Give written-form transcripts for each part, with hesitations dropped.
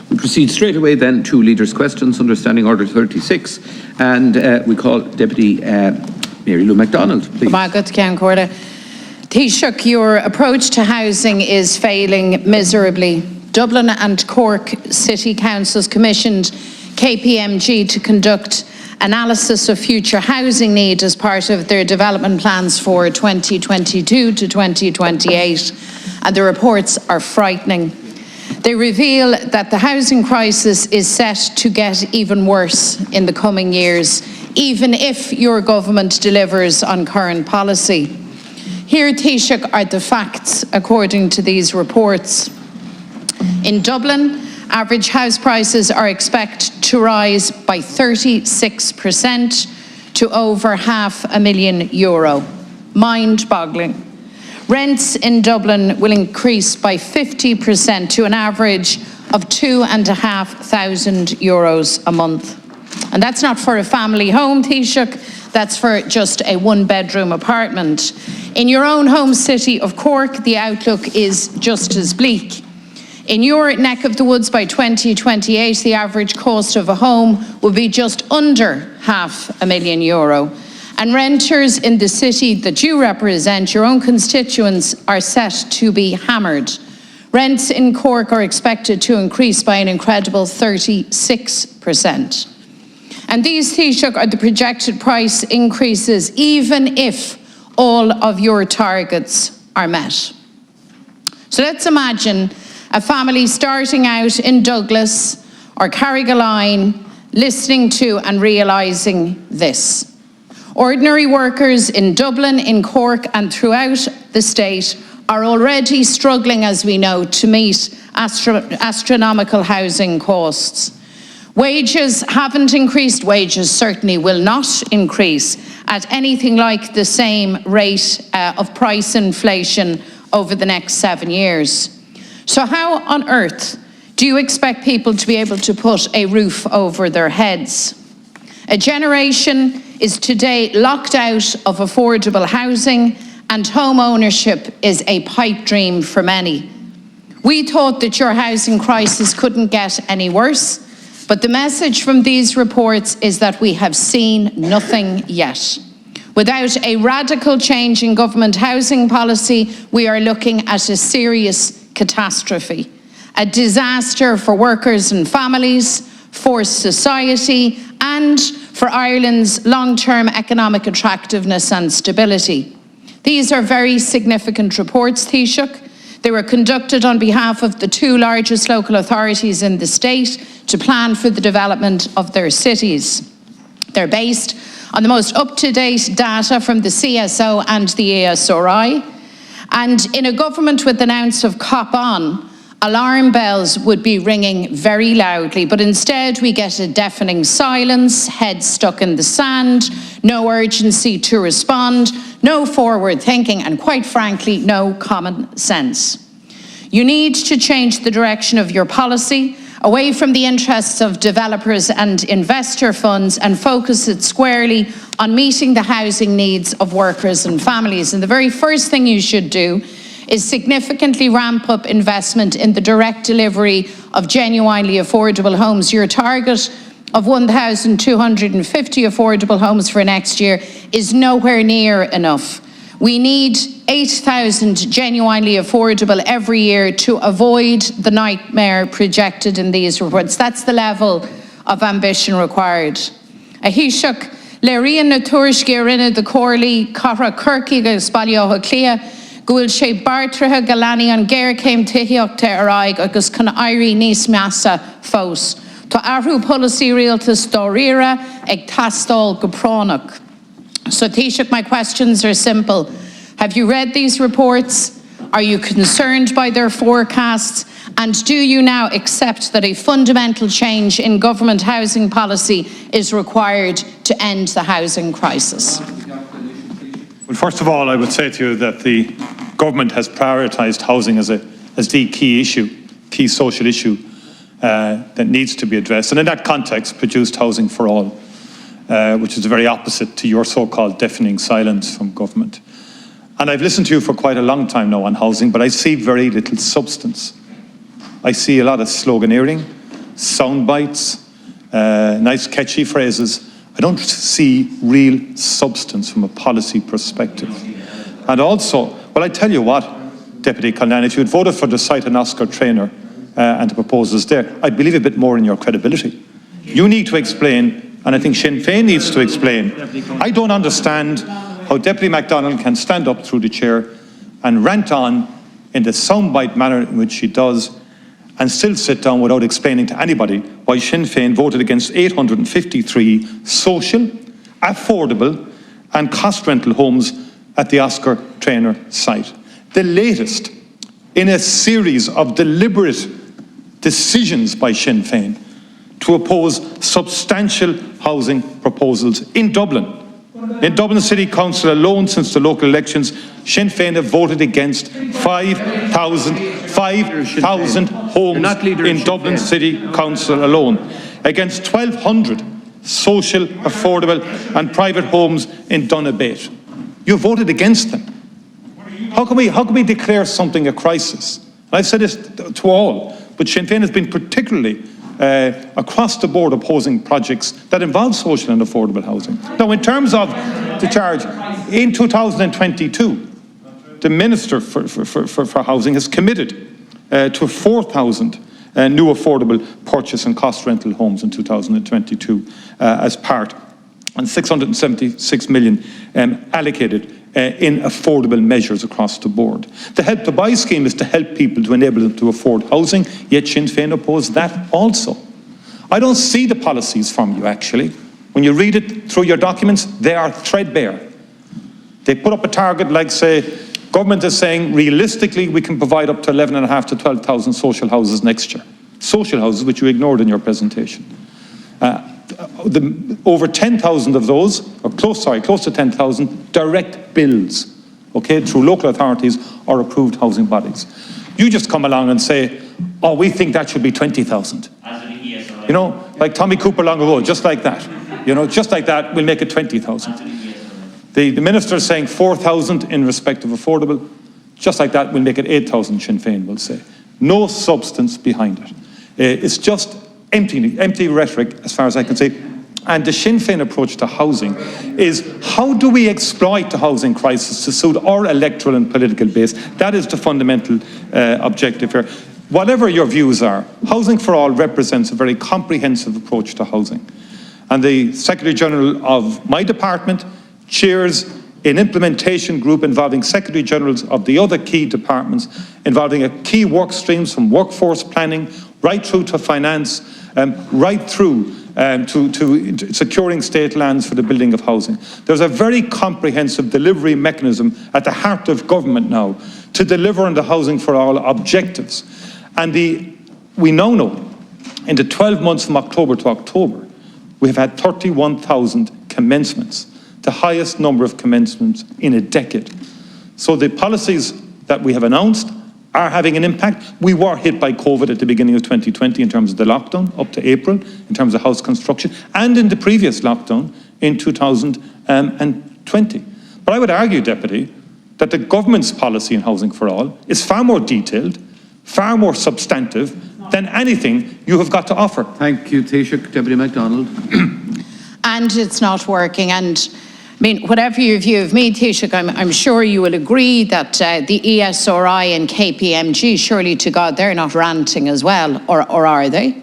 We proceed straight away then to Leaders' Questions under Standing Order 36, and we call Deputy Marylou McDonald, please. Taoiseach, your approach to housing is failing miserably. Dublin and Cork City Councils commissioned KPMG to conduct analysis of future housing need as part of their development plans for 2022 to 2028, and the reports are frightening. They reveal that the housing crisis is set to get even worse in the coming years, even if your government delivers on current policy. Here, Taoiseach, are the facts according to these reports. In Dublin, average house prices are expected to rise by 36% to over €500,000. Mind-boggling. Rents in Dublin will increase by 50% to an average of €2,500 a month. And that's not for a family home, Taoiseach, that's for just a one-bedroom apartment. In your own home city of Cork, the outlook is just as bleak. In your neck of the woods, by 2028, the average cost of a home will be just under €500,000. And renters in the city that you represent, your own constituents, are set to be hammered. Rents in Cork are expected to increase by an incredible 36%. And these, Taoiseach, are the projected price increases, even if all of your targets are met. So let's imagine a family starting out in Douglas or Carrigaline listening to and realising this. Ordinary workers in Dublin, in Cork and throughout the state are already struggling, as we know, to meet astronomical housing costs. Wages haven't increased, wages certainly will not increase at anything like the same rate of price inflation over the next 7 years. So how on earth do you expect people to be able to put a roof over their heads? A generation is today locked out of affordable housing, and home ownership is a pipe dream for many. We thought that your housing crisis couldn't get any worse, but the message from these reports is that we have seen nothing yet. Without a radical change in government housing policy, we are looking at a serious catastrophe, a disaster for workers and families, for society, and for Ireland's long-term economic attractiveness and stability. These are very significant reports, Taoiseach. They were conducted on behalf of the two largest local authorities in the state to plan for the development of their cities. They're based on the most up-to-date data from the CSO and the ASRI. And in a government with an ounce of cop on, alarm bells would be ringing very loudly, but instead we get a deafening silence, heads stuck in the sand, no urgency to respond, no forward thinking, and quite frankly, no common sense. You need to change the direction of your policy away from the interests of developers and investor funds and focus it squarely on meeting the housing needs of workers and families. And the very first thing you should do is significantly ramp up investment in the direct delivery of genuinely affordable homes. Your target of 1,250 affordable homes for next year is nowhere near enough. We need 8,000 genuinely affordable every year to avoid the nightmare projected in these reports. That's the level of ambition required. Taoiseach, le rian na tuairiscí rinne de Corley, Cara Kirky agus Balliotha Clia, Gúil sé bartrathe galani an géir céim tithíochta araig agus can airí níos measa fós. Tá ahrú policy rialtas dó riara ag tastal goprónach. So Taoiseach, my questions are simple. Have you read these reports? Are you concerned by their forecasts? And do you now accept that a fundamental change in government housing policy is required to end the housing crisis? Well, first of all, I would say to you that the government has prioritised housing as the key issue, key social issue that needs to be addressed. And in that context, produced Housing for All, which is the very opposite to your so-called deafening silence from government. And I've listened to you for quite a long time now on housing, but I see very little substance. I see a lot of sloganeering. sound bites, nice catchy phrases. I don't see real substance from a policy perspective. And also, well, I tell you what, Deputy Cullinan, if you had voted for the site and Oscar Traynor and the proposals there, I'd believe a bit more in your credibility. You need to explain, and I think Sinn Féin needs to explain. I don't understand how Deputy McDonald can stand up through the chair and rant on in the soundbite manner in which she does, and still sit down without explaining to anybody why Sinn Féin voted against 853 social, affordable and cost rental homes at the Oscar Traynor site. The latest in a series of deliberate decisions by Sinn Féin to oppose substantial housing proposals in Dublin. In Dublin City Council alone, since the local elections, Sinn Féin have voted against 5,000 homes in Dublin City Council alone, against 1,200 social, affordable and private homes in Donabate. You voted against them. How can we declare something a crisis? And I've said this to all, but Sinn Féin has been particularly across the board opposing projects that involve social and affordable housing. Now, in terms of the charge, in 2022, the Minister for Housing has committed to 4,000 new affordable purchase and cost rental homes in 2022 as part, and 676 million allocated in affordable measures across the board. The Help to Buy scheme is to help people, to enable them to afford housing, yet Sinn Féin oppose that also. I don't see the policies from you, actually. When you read it through your documents, they are threadbare. They put up a target like, say, government is saying realistically we can provide up to 11,500 to 12,000 social houses next year. Social houses, which you ignored in your presentation. Over 10,000 of those, or close to 10,000, direct bills, okay, through local authorities or approved housing bodies. You just come along and say, oh, we think that should be 20,000. You know, like Tommy Cooper long ago, just like that. You know, just like that, we'll make it 20,000. The Minister is saying 4,000 in respect of affordable. Just like that, we'll make it 8,000, Sinn Féin will say. No substance behind it. It's just empty rhetoric, as far as I can see. And the Sinn Féin approach to housing is, how do we exploit the housing crisis to suit our electoral and political base? That is the fundamental objective here. Whatever your views are, Housing for All represents a very comprehensive approach to housing. And the Secretary-General of my department chairs an implementation group involving Secretary-Generals of the other key departments, involving a key work streams from workforce planning, right through to finance, right through to securing state lands for the building of housing. There's a very comprehensive delivery mechanism at the heart of government now to deliver on the Housing for All objectives. And we now know, in the 12 months from October to October, we have had 31,000 commencements, the highest number of commencements in a decade. So the policies that we have announced are having an impact. We were hit by COVID at the beginning of 2020 in terms of the lockdown up to April, in terms of house construction, and in the previous lockdown in 2020. But I would argue, Deputy, that the government's policy in Housing for All is far more detailed, far more substantive than anything you have got to offer. Thank you, Taoiseach. Deputy McDonald. And it's not working. And I mean, whatever your view of me, Taoiseach, I'm sure you will agree that the ESRI and KPMG, surely to God, they're not ranting as well, or are they?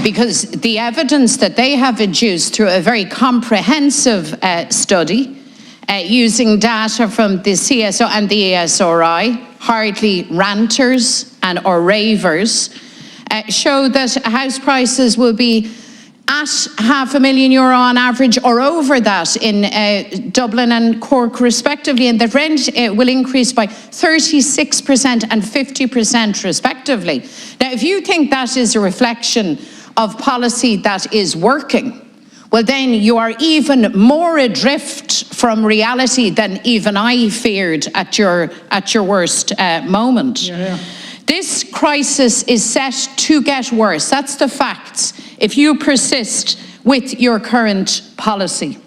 Because the evidence that they have adduced through a very comprehensive study, using data from the CSO and the ESRI, hardly ranters and or ravers, show that house prices will be at €500,000 on average, or over that in Dublin and Cork respectively, and that rent will increase by 36% and 50% respectively. Now, if you think that is a reflection of policy that is working, well then you are even more adrift from reality than even I feared at your worst moment. Yeah. This crisis is set to get worse. That's the facts, if you persist with your current policy.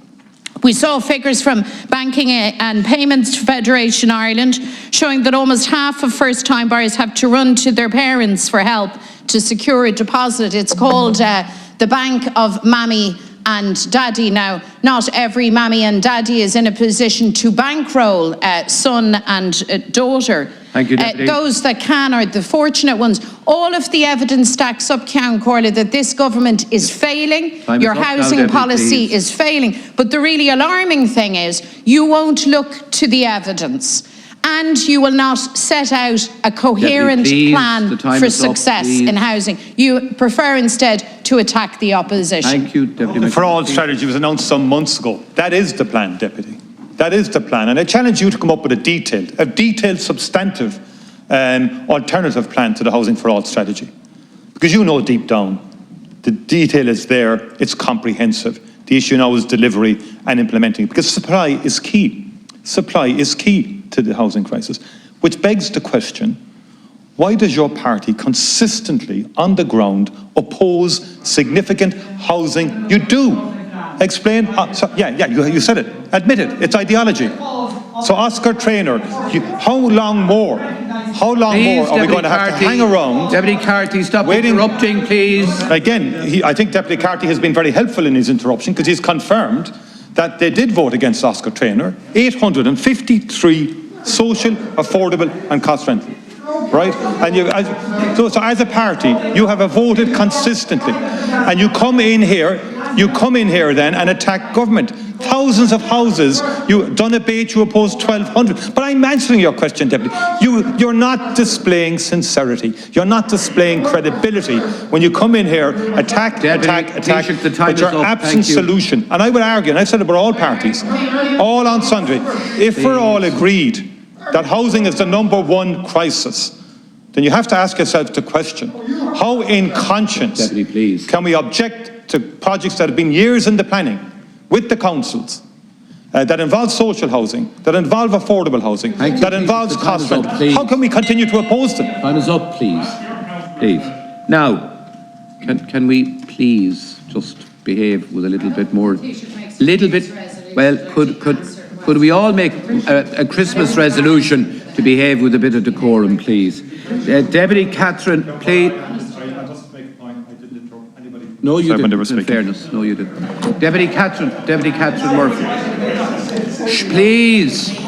We saw figures from Banking and Payments Federation Ireland showing that almost half of first-time buyers have to run to their parents for help to secure a deposit. It's called the Bank of Mammy and Daddy. Now, not every mammy and daddy is in a position to bankroll son and daughter. Thank you, Deputy. Those that can are the fortunate ones. All of the evidence stacks up, Count Corley, that this government is failing. Your housing policy is failing. But the really alarming thing is you won't look to the evidence. And you will not set out a coherent plan for success in housing. You prefer instead to attack the opposition. Thank you, Deputy. The For All strategy was announced some months ago. That is the plan, Deputy. That is the plan. And I challenge you to come up with a detailed, substantive alternative plan to the Housing for All strategy. Because you know deep down, the detail is there, it's comprehensive. The issue now is delivery and implementing. Because supply is key. Supply is key to the housing crisis, which begs the question, why does your party consistently on the ground oppose significant housing? You do. Explain. You said it. Admit it. It's ideology. So Oscar Traynor, how long more? How long more are we going to have to hang around? Deputy Carty, stop interrupting, please. Again, I think Deputy Carty has been very helpful in his interruption because he's confirmed that they did vote against Oscar Traynor, 853 social, affordable and cost rental. Right? And so as a party, you have voted consistently. And you come in here then and attack government. Thousands of houses, you done a bait, you opposed 1,200. But I'm answering your question, Deputy. You're not displaying sincerity. You're not displaying credibility when you come in here, attack, with your absent solution. And I would argue, and I've said it about all parties, all on sundry, if we're all agreed that housing is the #1 crisis, then you have to ask yourself the question, how in conscience can we object to projects that have been years in the planning with the councils, that involve social housing, that involve affordable housing, that involves cost rent? How can we continue to oppose them? Time is up, please. Please. Now, can we please just behave with a little bit more, well, could we all make a Christmas resolution to behave with a bit of decorum, please? Deputy Catherine, please. No, you didn't, in fairness. No, you didn't. Deputy Catherine Murphy. Shh, please.